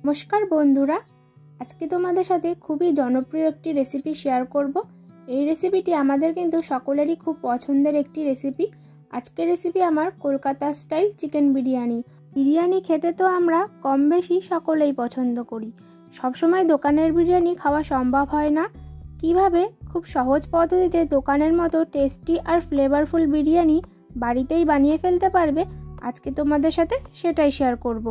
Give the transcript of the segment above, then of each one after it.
নমস্কার বন্ধুরা, আজকে তোমাদের সাথে খুবই জনপ্রিয় একটি রেসিপি শেয়ার করব। এই রেসিপিটি আমাদের কিন্তু সকলেরই খুব পছন্দের একটি রেসিপি। আজকের রেসিপি আমার কলকাতা স্টাইল চিকেন বিরিয়ানি। বিরিয়ানি খেতে তো আমরা কম বেশি সকলেই পছন্দ করি। সবসময় দোকানের বিরিয়ানি খাওয়া সম্ভব হয় না। কিভাবে খুব সহজ পদ্ধতিতে দোকানের মতো টেস্টি আর ফ্লেভারফুল বিরিয়ানি বাড়িতেই বানিয়ে ফেলতে পারবে, আজকে তোমাদের সাথে সেটাই শেয়ার করব।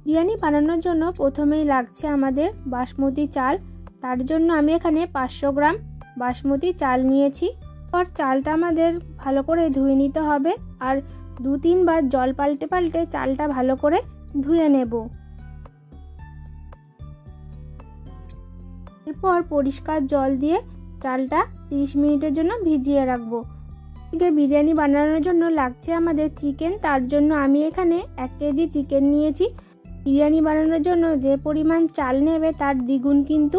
বিরিয়ানি বানানোর জন্য প্রথমেই লাগছে আমাদের বাসমতি চাল। তার জন্য আমি এখানে 500 গ্রাম বাসমতি চাল নিয়েছি। আর চালটা আমাদের ভালো করে ধুয়ে নিতে হবে, আর 2-3 বার জল পাল্টে পাল্টে চালটা ভালো করে ধুয়ে নেব। এরপর পরিষ্কার জল দিয়ে চালটা 30 মিনিটের জন্য ভিজিয়ে রাখবো। বিরিয়ানি বানানোর জন্য লাগছে আমাদের চিকেন। তার জন্য আমি এখানে 1 কেজি চিকেন নিয়েছি। বিরিয়ানি বানানোর জন্য যে পরিমাণ চাল নেবে তার দ্বিগুণ কিন্তু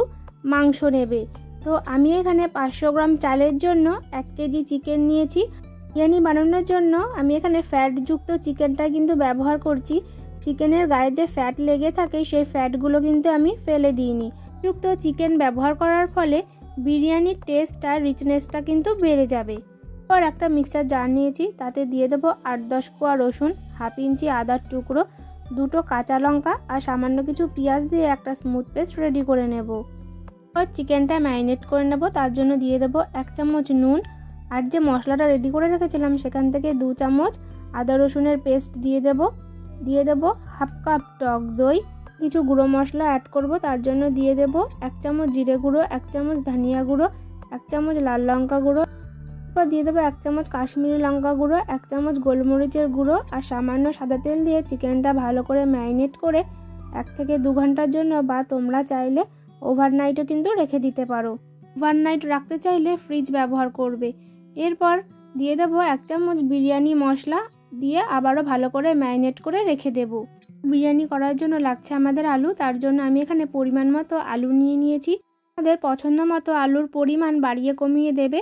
মাংস নেবে। তো আমি এখানে 500 গ্রাম চালের জন্য 1 কেজি চিকেন নিয়েছি। বিরিয়ানি বানানোর জন্য আমি এখানে ফ্যাটযুক্ত চিকেনটা কিন্তু ব্যবহার করছি। চিকেনের গায়ে যে ফ্যাট লেগে থাকে সেই ফ্যাটগুলো কিন্তু আমি ফেলে দিইনি। যুক্ত চিকেন ব্যবহার করার ফলে বিরিয়ানির টেস্ট আর রিচনেসটা কিন্তু বেড়ে যাবে। এরপর একটা মিক্সার জার নিয়েছি, তাতে দিয়ে দেবো 8-10 কোয়া রসুন, 1/2 ইঞ্চি আদার টুকরো, 2টো কাঁচা লঙ্কা আর সামান্য কিছু পেঁয়াজ দিয়ে একটা স্মুথ পেস্ট রেডি করে নেব। এরপর চিকেনটা ম্যারিনেট করে নেব। তার জন্য দিয়ে দেবো 1 চামচ নুন, আর যে মশলাটা রেডি করে রেখেছিলাম সেখান থেকে 2 চামচ আদা রসুনের পেস্ট দিয়ে দেব। 1/2 কাপ টক দই, কিছু গুঁড়ো মশলা অ্যাড করব। তার জন্য দিয়ে দেব 1 চামচ জিরে গুঁড়ো, 1 চামচ ধনিয়া গুঁড়ো, 1 চামচ লাল লঙ্কা গুঁড়ো। এরপর দিয়ে দেবো 1 চামচ কাশ্মীরি লঙ্কা গুঁড়ো, 1 চামচ গোলমরিচের গুঁড়ো আর সামান্য সাদা তেল দিয়ে চিকেনটা ভালো করে ম্যারিনেট করে 1 থেকে 2 ঘন্টার জন্য, বা তোমরা চাইলে ওভারনাইটও কিন্তু রেখে দিতে পারো। ওভারনাইট রাখতে চাইলে ফ্রিজ ব্যবহার করবে। এরপর দিয়ে দেবো 1 চামচ বিরিয়ানি মশলা দিয়ে আবারও ভালো করে ম্যারিনেট করে রেখে দেব। বিরিয়ানি করার জন্য লাগছে আমাদের আলু। তার জন্য আমি এখানে পরিমাণ মতো আলু নিয়ে নিয়েছি। আমাদের পছন্দ মতো আলুর পরিমাণ বাড়িয়ে কমিয়ে দেবে।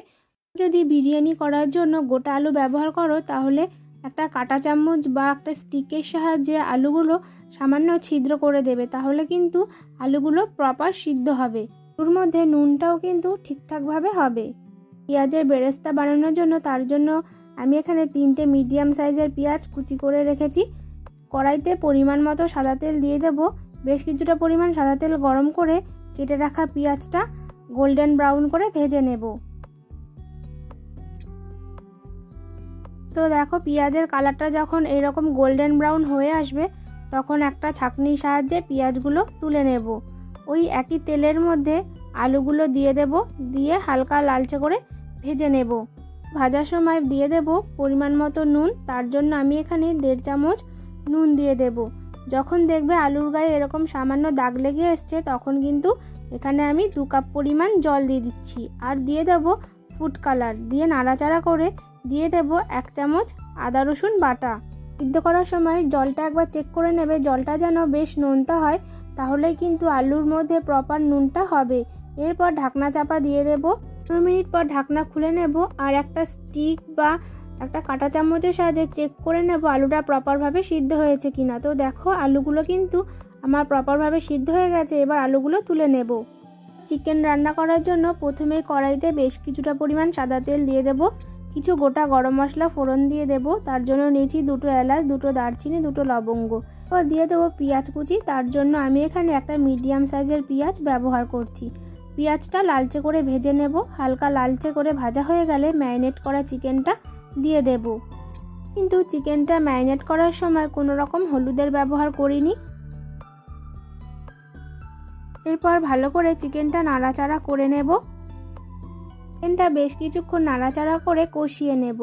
যদি বিরিয়ানি করার জন্য গোটা আলু ব্যবহার করো তাহলে একটা কাঁটা চামচ বা একটা স্টিকের সাহায্যে আলুগুলো সামান্য ছিদ্র করে দেবে, তাহলে কিন্তু আলুগুলো প্রপার সিদ্ধ হবে। ওর মধ্যে নুনটাও কিন্তু ঠিকঠাকভাবে হবে। পেঁয়াজের বেরেস্তা বানানোর জন্য তার জন্য আমি এখানে 3টে মিডিয়াম সাইজের পেঁয়াজ কুচি করে রেখেছি। কড়াইতে পরিমাণ মতো সাদা তেল দিয়ে দেব। বেশ কিছুটা পরিমাণ সাদা তেল গরম করে কেটে রাখা পেঁয়াজটা গোল্ডেন ব্রাউন করে ভেজে নেব। তো দেখো, পেঁয়াজের কালারটা যখন এরকম গোল্ডেন ব্রাউন হয়ে আসবে তখন একটা ছাঁকনির সাহায্যে পেঁয়াজগুলো তুলে নেব। ওই একই তেলের মধ্যে আলুগুলো দিয়ে দেব, দিয়ে হালকা লালচে করে ভেজে নেব। ভাজার সময় দিয়ে দেব পরিমাণ মতো নুন। তার জন্য আমি এখানে 1.5 চামচ নুন দিয়ে দেব। যখন দেখবে আলুর গায়ে এরকম সামান্য দাগ লেগে এসছে তখন কিন্তু এখানে আমি 2 কাপ পরিমাণ জল দিয়ে দিচ্ছি। আর দিয়ে দেব ফুড কালার, দিয়ে নাড়াচাড়া করে দিয়ে দেব 1 চামচ আদা রসুন বাটা। সিদ্ধ করার সময় জলটা একবার চেক করে নেবে, জলটা যেন বেশ নোনতা হয়, তাহলে কিন্তু আলুর মধ্যে প্রপার নুনটা হবে। এরপর ঢাকনা চাপা দিয়ে দেব। 15 মিনিট পর ঢাকনা খুলে নেব, আর একটা স্টিক বা একটা কাঁটা চামচের সাহায্যে চেক করে নেব আলুটা প্রপারভাবে সিদ্ধ হয়েছে কিনা। তো দেখো, আলুগুলো কিন্তু আমার প্রপারভাবে সিদ্ধ হয়ে গেছে। এবার আলুগুলো তুলে নেব। চিকেন রান্না করার জন্য প্রথমে কড়াইতে বেশ কিছুটা পরিমাণ সাদা তেল দিয়ে দেব। কিছু গোটা গরম মশলা ফোড়ন দিয়ে দেব। তার জন্য নিয়েছি 2টো এলাচ, 2টো দারচিনি, 2টো লবঙ্গ। এবার দিয়ে দেবো পেঁয়াজ কুচি। তার জন্য আমি এখানে একটা মিডিয়াম সাইজের পেঁয়াজ ব্যবহার করছি। পেঁয়াজটা লালচে করে ভেজে নেব। হালকা লালচে করে ভাজা হয়ে গেলে ম্যারিনেট করা চিকেনটা দিয়ে দেব। কিন্তু চিকেনটা ম্যারিনেট করার সময় কোনো রকম হলুদের ব্যবহার করিনি। এরপর ভালো করে চিকেনটা নাড়াচাড়া করে নেব। চিকেনটা বেশ কিছুক্ষণ নাড়াচাড়া করে কষিয়ে নেব।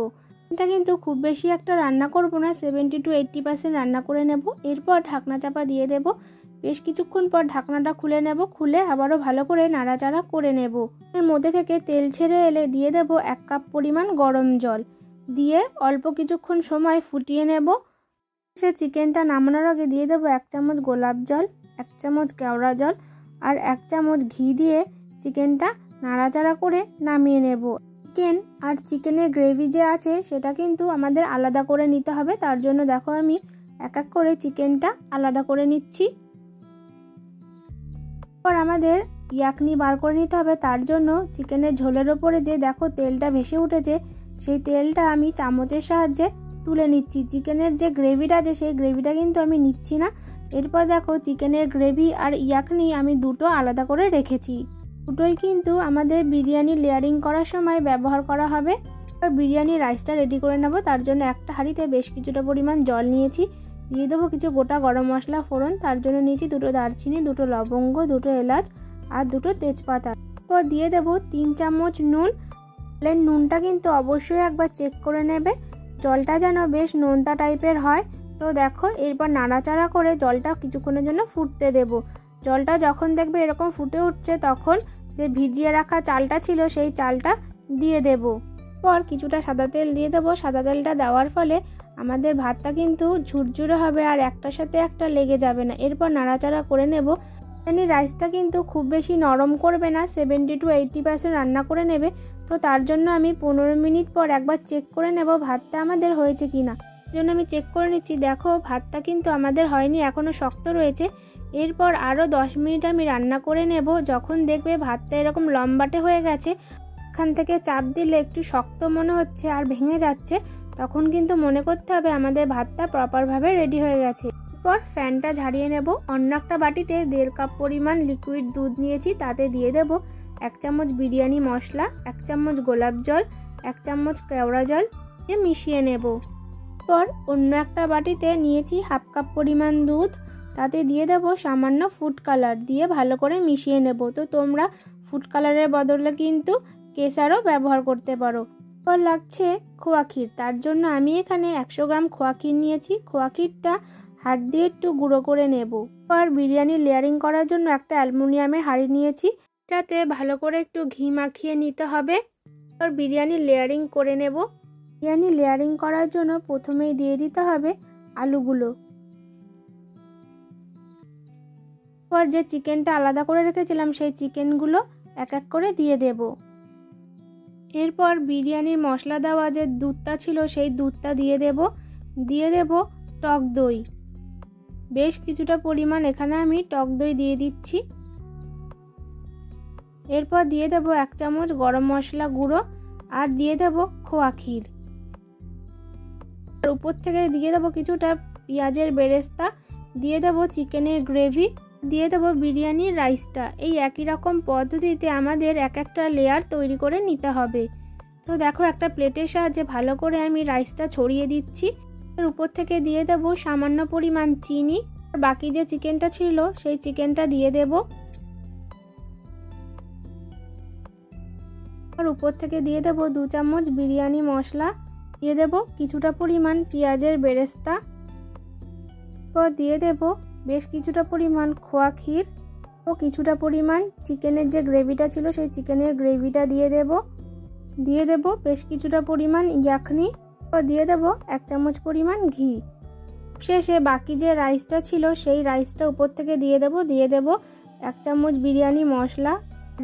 এটা কিন্তু খুব বেশি একটা রান্না করব না, 70 to 80% রান্না করে নেব। এরপর ঢাকনা চাপা দিয়ে দেব। বেশ কিছুক্ষণ পর ঢাকনাটা খুলে নেব। খুলে আবারও ভালো করে নাড়াচাড়া করে নেব। এর মধ্যে থেকে তেল ছেড়ে এলে দিয়ে দেব 1 কাপ পরিমাণ গরম জল, দিয়ে অল্প কিছুক্ষণ সময় ফুটিয়ে নেব। সে চিকেনটা নামানোর আগে দিয়ে দেব 1 চামচ গোলাপ জল, 1 চামচ কেওড়া জল আর 1 চামচ ঘি দিয়ে চিকেনটা নাড়াচাড়া করে নামিয়ে নেব। চিকেন আর চিকেনের গ্রেভি যে আছে সেটা কিন্তু আমাদের আলাদা করে নিতে হবে। তার জন্য দেখো আমি এক এক করে চিকেনটা আলাদা করে নিচ্ছি। এরপর আমাদের ইয়াকনি বার করে নিতে হবে। তার জন্য চিকেনের ঝোলের ওপরে যে দেখো তেলটা ভেসে উঠেছে, সেই তেলটা আমি চামচের সাহায্যে তুলে নিচ্ছি। চিকেনের যে গ্রেভিটা আছে সেই গ্রেভিটা কিন্তু আমি নিচ্ছি না। এরপর দেখো চিকেনের গ্রেভি আর ইয়াকনি আমি দুটো আলাদা করে রেখেছি। দুটোই কিন্তু আমাদের বিরিয়ানি লেয়ারিং করার সময় ব্যবহার করা হবে। এবার বিরিয়ানি রাইসটা রেডি করে নেব। তার জন্য একটা হাঁড়িতে বেশ কিছুটা পরিমাণ জল নিয়েছি, দিয়ে দেবো কিছু গোটা গরম মশলা ফোড়ন। তার জন্য নিয়েছি দুটো দারচিনি, দুটো লবঙ্গ, দুটো এলাচ আর দুটো তেজপাতা। এরপর দিয়ে দেবো 3 চামচ নুন। নুনটা কিন্তু অবশ্যই একবার চেক করে নেবে, জলটা যেন বেশ নোনতা টাইপের হয়। তো দেখো এরপর নাড়াচাড়া করে জলটা কিছুক্ষণের জন্য ফুটতে দেব। জলটা যখন দেখবে এরকম ফুটে উঠছে তখন যে ভিজিয়ে রাখা চালটা ছিল সেই চালটা দিয়ে দেব। পর কিছুটা সাদা তেল দিয়ে দেবো। সাদা তেলটা দেওয়ার ফলে আমাদের ভাতটা কিন্তু ঝুরঝুরে হবে আর একটার সাথে একটা লেগে যাবে না। এরপর নাড়াচাড়া করে নেব। রাইসটা কিন্তু খুব বেশি নরম করবে না, 70 to 80% রান্না করে নেবে। তো তার জন্য আমি 15 মিনিট পর একবার চেক করে নেব ভাতটা আমাদের হয়েছে কিনা। জন্য আমি চেক করে নিচ্ছি। দেখো ভাতটা কিন্তু আমাদের হয়নি, এখনও শক্ত রয়েছে। এরপর আরও 10 মিনিট আমি রান্না করে নেব। যখন দেখবে ভাতটা এরকম লম্বাটে হয়ে গেছে, এখান থেকে চাপ দিলে একটু শক্ত মনে হচ্ছে আর ভেঙে যাচ্ছে, তখন কিন্তু মনে করতে হবে আমাদের ভাতটা প্রপারভাবে রেডি হয়ে গেছে। এরপর ফ্যানটা ঝাড়িয়ে নেব। অন্য একটা বাটিতে 1.5 কাপ পরিমাণ লিকুইড দুধ নিয়েছি, তাতে দিয়ে দেব 1 চামচ বিরিয়ানি মশলা, 1 চামচ গোলাপ জল, 1 চামচ কেওড়া জল দিয়ে মিশিয়ে নেব। এরপর অন্য একটা বাটিতে নিয়েছি 1/2 কাপ পরিমাণ দুধ, তাতে দিয়ে দেব সামান্য ফুড কালার, দিয়ে ভালো করে মিশিয়ে নেব। তো তোমরা ফুড কালারের বদলে কিন্তু কেসারও ব্যবহার করতে পারো। এরপর লাগছে খোয়া ক্ষীর। তার জন্য আমি এখানে 100 গ্রাম খোয়া ক্ষীর নিয়েছি। খোয়া ক্ষীরটা হাত দিয়ে একটু গুঁড়ো করে নেব। এরপর বিরিয়ানি লেয়ারিং করার জন্য একটা অ্যালুমিনিয়ামের হাঁড়ি নিয়েছি, যাতে ভালো করে একটু ঘি মাখিয়ে নিতে হবে। এরপর বিরিয়ানি লেয়ারিং করে নেব। বিরিয়ানি লেয়ারিং করার জন্য প্রথমেই দিয়ে দিতে হবে আলুগুলো। এরপর যে চিকেনটা আলাদা করে রেখেছিলাম সেই চিকেনগুলো এক এক করে দিয়ে দেব। এরপর বিরিয়ানির মশলা দেওয়া যে দুধটা ছিল সেই দুধটা দিয়ে দেব। দিয়ে দেব টক দই, বেশ কিছুটা পরিমাণ এখানে আমি টক দই দিয়ে দিচ্ছি। এরপর দিয়ে দেব 1 চামচ গরম মশলা গুঁড়ো আর দিয়ে দেব খোয়া ক্ষীর। আর উপর থেকে দিয়ে দেব কিছুটা পেঁয়াজের বেরেস্তা, দিয়ে দেব চিকেনের গ্রেভি, দিয়ে দেব বিরিয়ানির রাইসটা। এই একই রকম পদ্ধতিতে আমাদের এক একটা লেয়ার তৈরি করে নিতে হবে। তো দেখো একটা প্লেটের সাহায্যে ভালো করে আমি রাইসটা ছড়িয়ে দিচ্ছি। এর উপর থেকে দিয়ে দেব সামান্য পরিমাণ চিনি, আর বাকি যে চিকেনটা ছিল সেই চিকেনটা দিয়ে দেব। আর উপর থেকে দিয়ে দেব 2 চামচ বিরিয়ানি মশলা, দিয়ে দেব কিছুটা পরিমাণ পেঁয়াজের বেরেস্তা, এরপর দিয়ে দেব বেশ কিছুটা পরিমাণ খোয়া ক্ষীর ও কিছুটা পরিমাণ চিকেনের যে গ্রেভিটা ছিল সেই চিকেনের গ্রেভিটা দিয়ে দেব বেশ কিছুটা পরিমাণ ইয়াকনি ও দিয়ে দেব 1 চামচ পরিমাণ ঘি। শেষে বাকি যে রাইসটা ছিল সেই রাইসটা উপর থেকে দিয়ে দেব 1 চামচ বিরিয়ানি মশলা,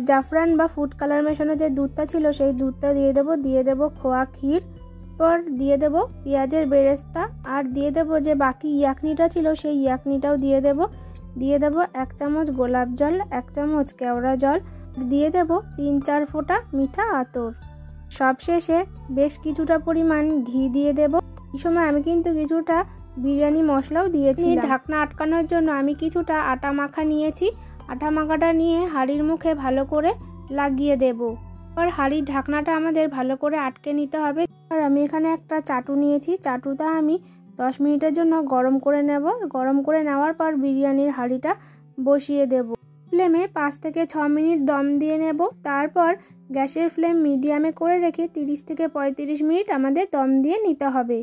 জাফরান বা ফুড কালার মেশানো যে দুধটা ছিল সেই দুধটা দিয়ে দেব খোয়া ক্ষীর, পর দিয়ে দেব পেঁয়াজের বেরেস্তা, আর দিয়ে দেব যে বাকি ইয়াকনিটা ছিল সেই ইয়াকনিটাও দিয়ে দেব 1 চামচ গোলাপ জল, 1 চামচ কেওড়া জল, দিয়ে দেব 3-4 ফোঁটা মিঠা আতর। সবশেষে বেশ কিছুটা পরিমাণ ঘি দিয়ে দেব। এই সময় আমি কিন্তু কিছুটা বিরিয়ানি মশলাও দিয়েছি। ঢাকনা আটকানোর জন্য আমি কিছুটা আটা মাখা নিয়েছি। আটা মাখাটা নিয়ে হাঁড়ির মুখে ভালো করে লাগিয়ে দেব। আর হাঁড়ির ঢাকনাটা আমাদের ভালো করে আটকে নিতে হবে। আর আমি এখানে একটা চাটু নিয়েছি, চাটুটা আমি 10 মিনিটের জন্য গরম করে নেব। গরম করে নেওয়ার পর বিরিয়ানির হাঁড়িটা বসিয়ে দেব। ফ্লেমে 5 থেকে 6 মিনিট দম দিয়ে নেব। তারপর গ্যাসের ফ্লেম মিডিয়ামে করে রেখে 30 থেকে 35 মিনিট আমাদের দম দিয়ে নিতে হবে।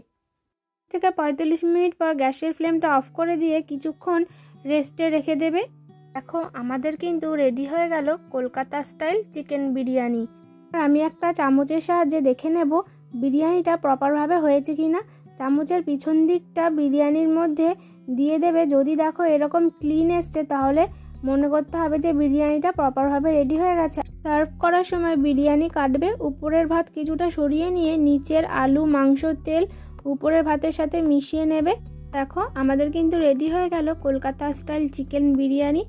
35 মিনিট পর গ্যাসের ফ্লেমটা অফ করে দিয়ে কিছুক্ষণ রেস্টে রেখে দেবে। দেখো আমাদের কিন্তু রেডি হয়ে গেল কলকাতা স্টাইল চিকেন বিরিয়ানি। আর আমি একটা চামচের সাহায্যে দেখে নেব বিরিয়ানিটা প্রপারভাবে হয়েছে কিনা। চামচের পিছন দিকটা বিরিয়ানির মধ্যে দিয়ে দেবে। যদি দেখো এরকম ক্লিন এসছে তাহলে মনে করতে হবে যে বিরিয়ানিটা প্রপারভাবে রেডি হয়ে গেছে। সার্ভ করার সময় বিরিয়ানি কাটবে, উপরের ভাত কিছুটা সরিয়ে নিয়ে নিচের আলু, মাংস, তেল উপরের ভাতের সাথে মিশিয়ে নেবে। দেখো আমাদের কিন্তু রেডি হয়ে গেল কলকাতা স্টাইল চিকেন বিরিয়ানি।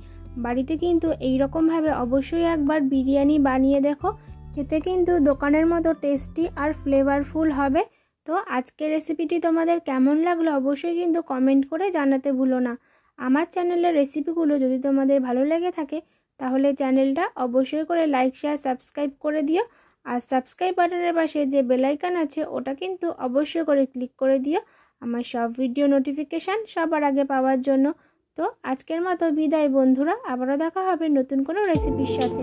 বাড়িতে কিন্তু এই রকমভাবে অবশ্যই একবার বিরিয়ানি বানিয়ে দেখো, খেতে কিন্তু দোকানের মতো টেস্টি আর ফ্লেভারফুল হবে। তো আজকের রেসিপিটি তোমাদের কেমন লাগলো অবশ্যই কিন্তু কমেন্ট করে জানাতে ভুলো না। আমার চ্যানেলের রেসিপিগুলো যদি তোমাদের ভালো লেগে থাকে তাহলে চ্যানেলটা অবশ্যই করে লাইক শেয়ার সাবস্ক্রাইব করে দিও। আর সাবস্ক্রাইব বাটনের পাশে যে বেল আইকন আছে ওটা কিন্তু অবশ্যই করে ক্লিক করে দিও আমার সব ভিডিও নোটিফিকেশান সবার আগে পাওয়ার জন্য। তো আজকের মতো বিদায় বন্ধুরা, আবারও দেখা হবে নতুন কোনো রেসিপির সাথে।